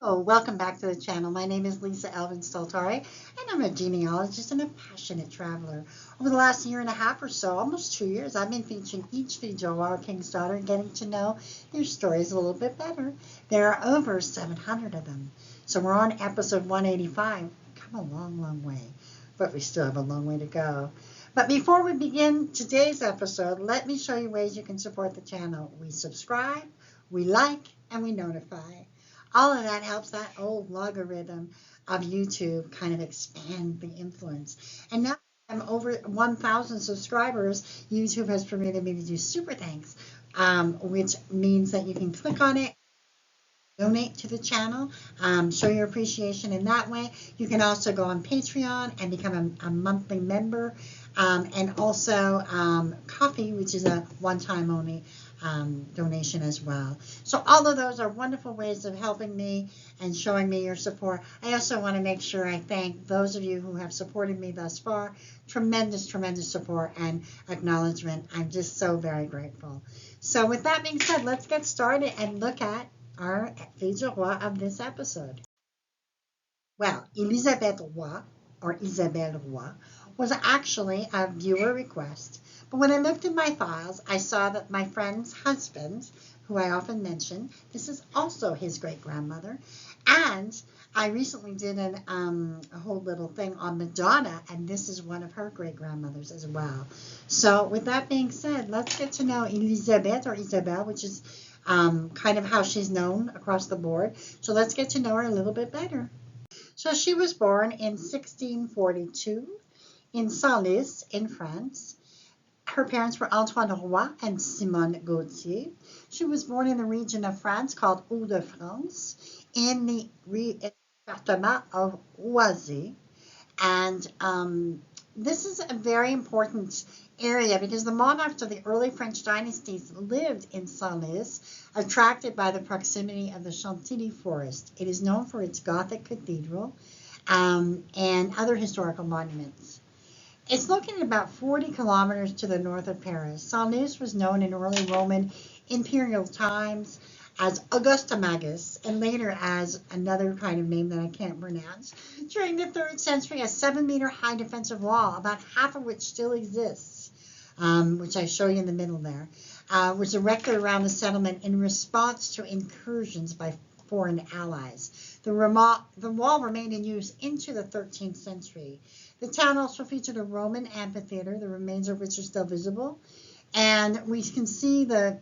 Oh, welcome back to the channel. My name is Lisa Alvin Staltari, and I'm a genealogist and a passionate traveler. Over the last year and a half or so, almost 2 years, I've been featuring each video of our King's daughter and getting to know their stories a little bit better. There are over 700 of them. So we're on episode 185. Come a long, long way, but we still have a long way to go. But before we begin today's episode, let me show you ways you can support the channel. We subscribe, we like, and we notify. All of that helps that old logarithm of YouTube kind of expand the influence. And now I'm over 1,000 subscribers. YouTube has permitted me to do super thanks, which means that you can click on it, donate to the channel, show your appreciation in that way. You can also go on Patreon and become a monthly member, and also coffee, which is a one-time only donation as well. So all of those are wonderful ways of helping me and showing me your support. I also want to make sure I thank those of you who have supported me thus far. Tremendous, tremendous support and acknowledgement. I'm just so very grateful. So with that being said, let's get started and look at our fille du roi of this episode. Well, Elisabeth Roy, or Isabelle Roy, was actually a viewer request. But when I looked in my files, I saw that my friend's husband, who I often mention, this is also his great-grandmother. And I recently did a whole little thing on Madonna, and this is one of her great-grandmothers as well. So with that being said, let's get to know Elisabeth, or Isabelle, which is kind of how she's known across the board. So let's get to know her a little bit better. So she was born in 1642 in Senlis in France. Her parents were Antoine Roy and Simone Gauthier. She was born in the region of France called Hauts-de-France in the department of Oise. And this is a very important area because the monarchs of the early French dynasties lived in Senlis, attracted by the proximity of the Chantilly forest. It is known for its Gothic cathedral and other historical monuments. It's located about 40 kilometers to the north of Paris. Senlis was known in early Roman imperial times as Augusta Magus, and later as another kind of name that I can't pronounce. During the 3rd century, a 7-meter high defensive wall, about half of which still exists, which I show you in the middle there, was erected around the settlement in response to incursions by foreign allies. The wall remained in use into the 13th century. The town also featured a Roman amphitheater, the remains of which are still visible. And we can see the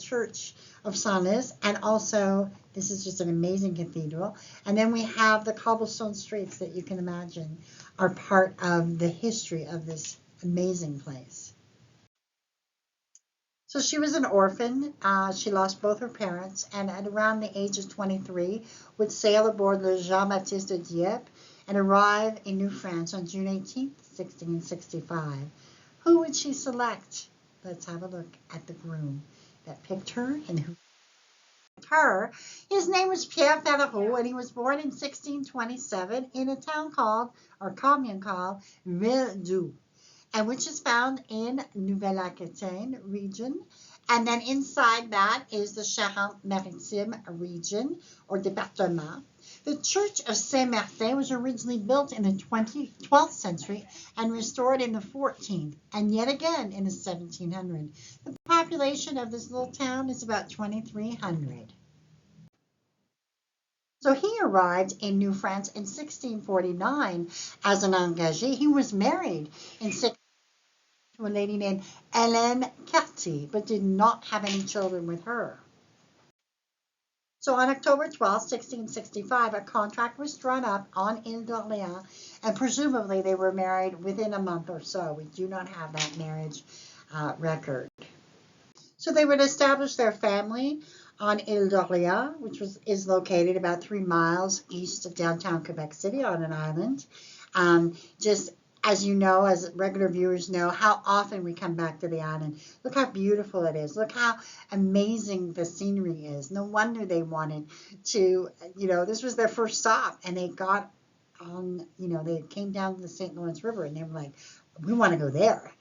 church of Senlis, and also this is just an amazing cathedral. And then we have the cobblestone streets that you can imagine are part of the history of this amazing place. So she was an orphan. She lost both her parents, and at around the age of 23, would sail aboard le Jean-Baptiste de Dieppe and arrive in New France on June 18th, 1665. Who would she select? Let's have a look at the groom that picked her and who picked her. His name was Pierre Ferraud, and he was born in 1627 in a town called, or commune called, Ville-d'Oux, and which is found in Nouvelle-Aquitaine region. And then inside that is the Charente-Maritime region, or département. The Church of Saint-Martin was originally built in the 12th century and restored in the 14th, and yet again in the 1700s. The population of this little town is about 2,300. So he arrived in New France in 1649 as an engagé. He was married in to a lady named Hélène Cartier, but did not have any children with her. So on October 12, 1665, a contract was drawn up on Ile d'Orléans, and presumably they were married within a month or so. We do not have that marriage record. So they would establish their family on Ile d'Orléans, which is located about 3 miles east of downtown Quebec City on an island. Just as you know, as regular viewers know, how often we come back to the island. Look how beautiful it is. Look how amazing the scenery is. No wonder they wanted to, this was their first stop, and they got on, they came down to the St. Lawrence River, and they were like, we want to go there.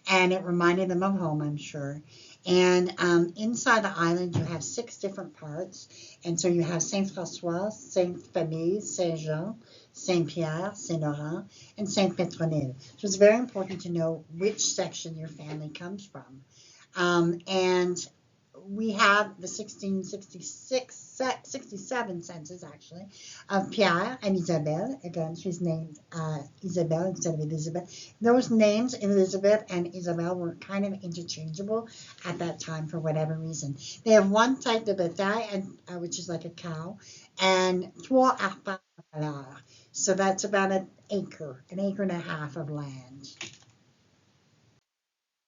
And it reminded them of home, I'm sure. And inside the island, you have 6 different parts. And so you have Saint-François, Sainte-Famille, Saint-Jean, Saint-Pierre, Saint-Laurent, and Saint-Pétronille. So it's very important to know which section your family comes from. And we have the 1666, 67 census actually of Pierre and Isabelle. Again, she's named Isabelle instead of Elisabeth. Those names, Elisabeth and Isabelle, were kind of interchangeable at that time for whatever reason. They have one type de bétail, and which is like a cow, and trois arpents à l'heure. So that's about an acre and a half of land.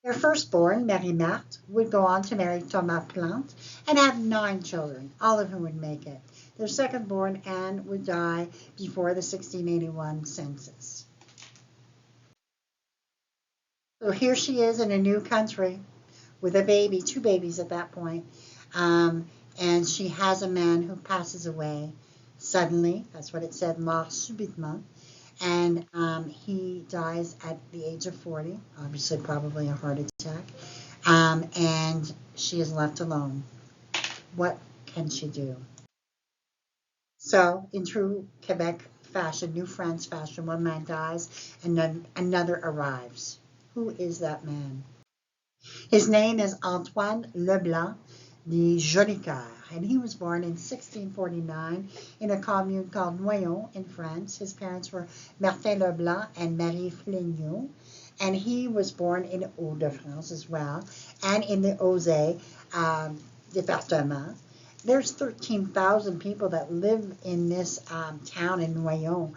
Their firstborn, Marie Marthe, would go on to marry Thomas Plante and have 9 children, all of whom would make it. Their secondborn, Anne, would die before the 1681 census. So here she is in a new country with a baby, 2 babies at that point. And she has a man who passes away suddenly. That's what it said, mort subitement. And he dies at the age of 40, obviously probably a heart attack. And she is left alone. What can she do? So, in true Quebec fashion, New France fashion, one man dies and then another arrives. Who is that man? His name is Antoine Leblanc de Jolicoeur, and he was born in 1649 in a commune called Noyon in France. His parents were Martin Leblanc and Marie Flegneau, and he was born in Hauts-de-France as well, and in the Osée department. There's 13,000 people that live in this town in Noyon,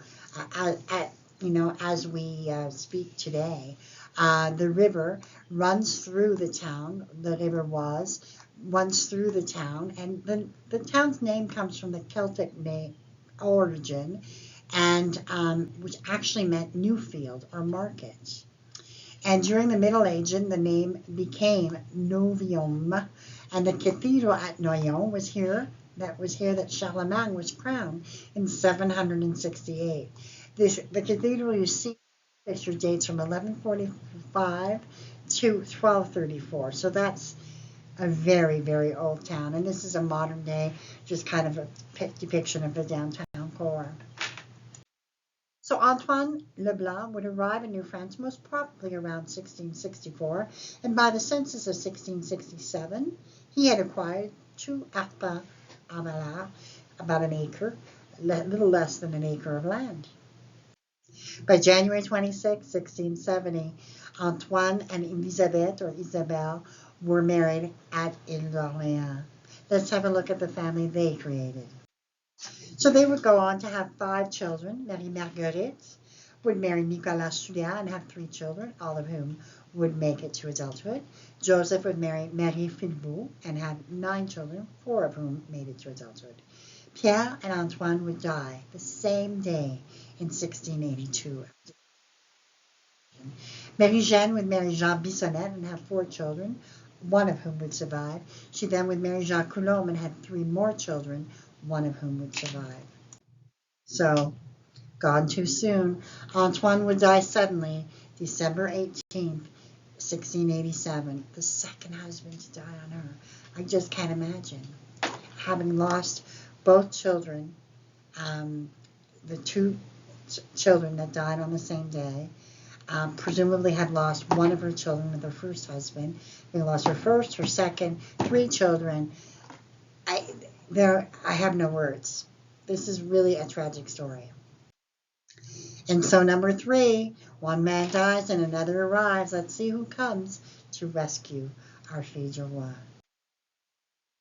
as we speak today. The river runs through the town. The river runs through the town, and the town's name comes from the Celtic origin, and which actually meant new field or market. And during the Middle Ages, the name became Novium, and the cathedral at Noyon was here. That was here that Charlemagne was crowned in 768. The cathedral you see picture dates from 1145 to 1234. So that's a very, very old town. And this is a modern day, just kind of a depiction of the downtown core. So Antoine Leblanc would arrive in New France most probably around 1664, and by the census of 1667, he had acquired 2 arpents à l'heure, about an acre, a little less than an acre of land. By January 26, 1670, Antoine and Elisabeth, or Isabelle, were married at Ile d'Orléans. Let's have a look at the family they created. So they would go on to have 5 children. Marie Marguerite would marry Nicolas Soulier and have 3 children, all of whom would make it to adulthood. Joseph would marry Marie Filbeau and have 9 children, 4 of whom made it to adulthood. Pierre and Antoine would die the same day in 1682. Marie-Jeanne would marry Jean Bissonnette and have 4 children, 1 of whom would survive. She then would marry Jacques Coulombe and had 3 more children, 1 of whom would survive. So, gone too soon. Antoine would die suddenly, December 18th, 1687. The second husband to die on her. I just can't imagine. Having lost both children, the 2 children that died on the same day, presumably had lost one of her children with her first husband. They lost her first, her second, 3 children. I have no words. This is really a tragic story. And so number 3, one man dies and another arrives. Let's see who comes to rescue our fille du roi.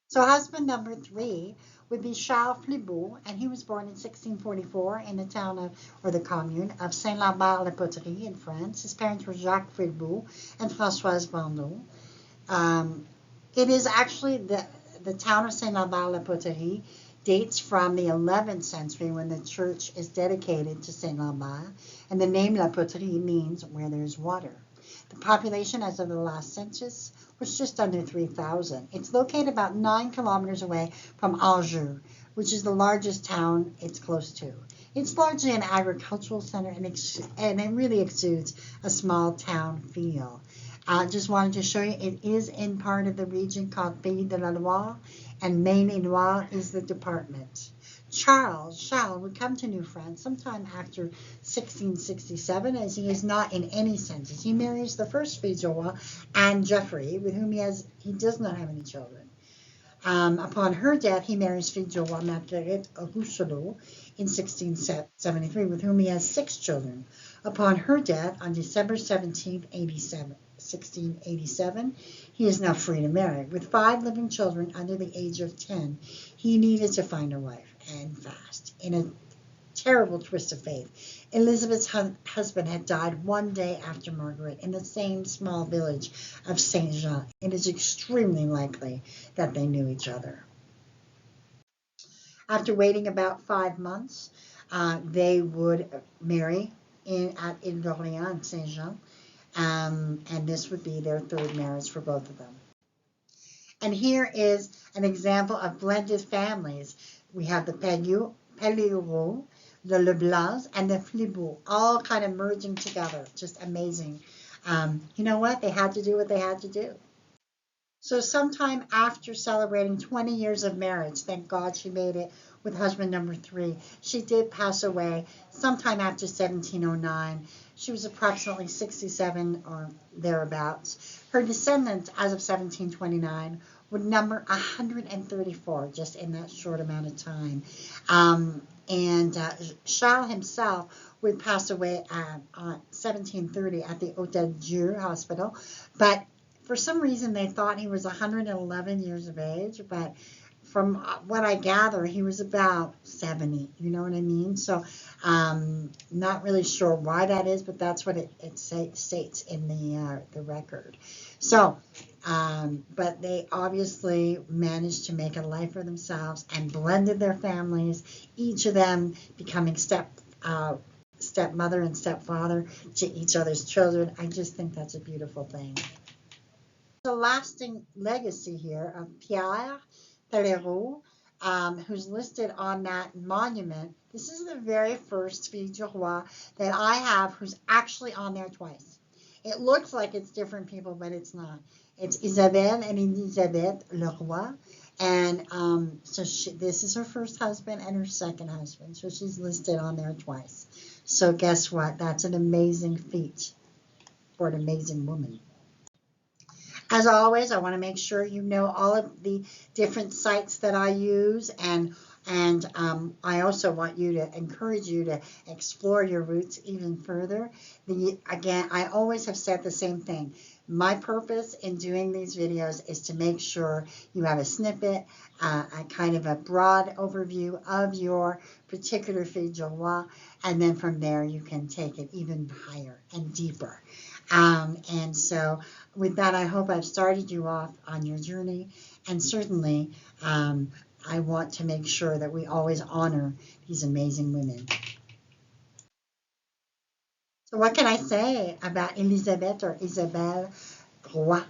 So husband number 3 would be Charles Flibault, and he was born in 1644 in the town of, or the commune of Saint-Lambert-la-Poterie in France. His parents were Jacques Flibault and Françoise Bandeau. It is actually the town of Saint-Lambert-la-Poterie dates from the 11th century when the church is dedicated to Saint Lambert, and the name La Poterie means where there's water. The population as of the last census was just under 3,000. It's located about 9 kilometers away from Angers, which is the largest town it's close to. It's largely an agricultural center, and it really exudes a small town feel. I just wanted to show you it is in part of the region called Pays de la Loire, and Maine-et-Loire is the department. Charles would come to New France sometime after 1667, as he is not in any census. He marries the first fille du roi, Anne Geoffrey, with whom he does not have any children. Upon her death, he marries fille du roi Marguerite Rousselot in 1673, with whom he has 6 children. Upon her death, on December 17th, 1687, he is now free to marry. With 5 living children under the age of 10, he needed to find a wife, and fast. In a terrible twist of fate, Elisabeth's husband had died one day after Margaret in the same small village of Saint Jean. It is extremely likely that they knew each other. After waiting about 5 months, they would marry at Ile-d'Orléans in Saint Jean, and this would be their 3rd marriage for both of them. And here is an example of blended families. We have the Pelliot, the Leblancs, and the Fliboux, all kind of merging together. Just amazing. You know what? They had to do what they had to do. So sometime after celebrating 20 years of marriage, thank God she made it with husband number 3, she did pass away sometime after 1709. She was approximately 67 or thereabouts. Her descendants, as of 1729, would number 134 just in that short amount of time. Charles himself would pass away on 1730 at the Hôtel Dieu Hospital, but for some reason they thought he was 111 years of age, but from what I gather, he was about 70, you know what I mean? So not really sure why that is, but that's what it states in the record. So, but they obviously managed to make a life for themselves and blended their families, each of them becoming stepmother and stepfather to each other's children. I just think that's a beautiful thing. The lasting legacy here of Pierre Pelleroux, who's listed on that monument. This is the very first fille du roi that I have who's actually on there twice. It looks like it's different people, but it's not. It's Isabelle and Elisabeth Leroy. And so this is her first husband and her second husband. So she's listed on there twice. So guess what? That's an amazing feat for an amazing woman. As always, I want to make sure you know all of the different sites that I use, and I also want you to encourage you to explore your roots even further. Again, I always have said the same thing. My purpose in doing these videos is to make sure you have a snippet, a kind of a broad overview of your particular fille du roi, and then from there you can take it even higher and deeper. And so with that, I hope I've started you off on your journey, and certainly I want to make sure that we always honor these amazing women. So what can I say about Elisabeth or Isabelle Roy?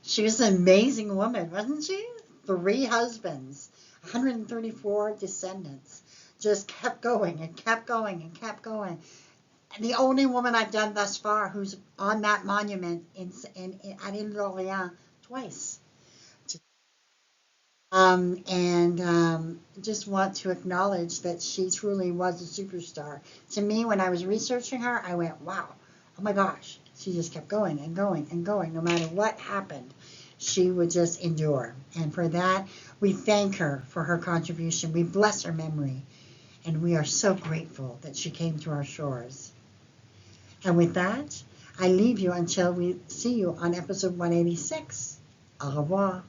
She was an amazing woman, wasn't she? 3 husbands, 134 descendants, just kept going and kept going and kept going. The only woman I've done thus far who's on that monument at Ile-d'Orléans twice. Just want to acknowledge that she truly was a superstar. To me, when I was researching her, I went, wow, oh my gosh. She just kept going and going and going. No matter what happened, she would just endure. And for that, we thank her for her contribution. We bless her memory. And we are so grateful that she came to our shores. And with that, I leave you until we see you on episode 186. Au revoir.